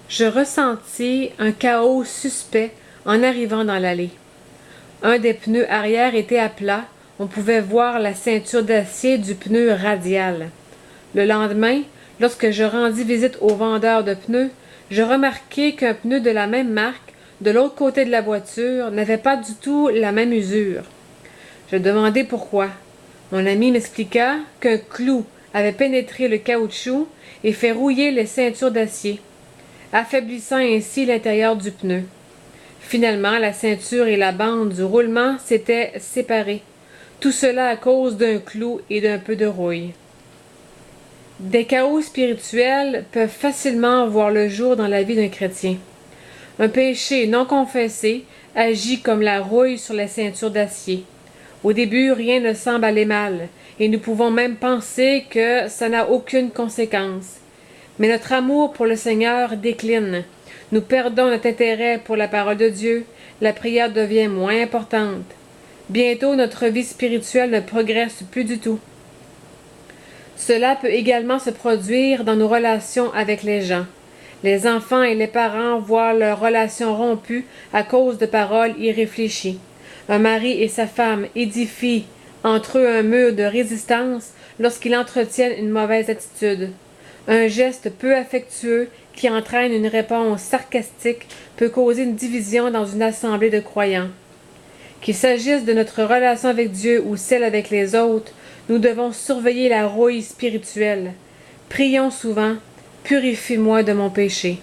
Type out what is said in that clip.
Je ressentis un chaos suspect en arrivant dans l'allée. Un des pneus arrière était à plat, on pouvait voir la ceinture d'acier du pneu radial. Le lendemain, lorsque je rendis visite au vendeur de pneus, je remarquai qu'un pneu de la même marque, de l'autre côté de la voiture, n'avait pas du tout la même usure. Je demandai pourquoi. Mon ami m'expliqua qu'un clou avait pénétré le caoutchouc et fait rouiller les ceintures d'acier, affaiblissant ainsi l'intérieur du pneu. Finalement, la ceinture et la bande du roulement s'étaient séparées. Tout cela à cause d'un clou et d'un peu de rouille. Des chaos spirituels peuvent facilement voir le jour dans la vie d'un chrétien. Un péché non confessé agit comme la rouille sur la ceinture d'acier. Au début, rien ne semble aller mal, et nous pouvons même penser que ça n'a aucune conséquence. Mais notre amour pour le Seigneur décline. Nous perdons notre intérêt pour la parole de Dieu, la prière devient moins importante. Bientôt, notre vie spirituelle ne progresse plus du tout. Cela peut également se produire dans nos relations avec les gens. Les enfants et les parents voient leurs relations rompues à cause de paroles irréfléchies. Un mari et sa femme édifient entre eux un mur de résistance lorsqu'ils entretiennent une mauvaise attitude. Un geste peu affectueux qui entraîne une réponse sarcastique peut causer une division dans une assemblée de croyants. Qu'il s'agisse de notre relation avec Dieu ou celle avec les autres, nous devons surveiller la rouille spirituelle. Prions souvent, purifie-moi de mon péché.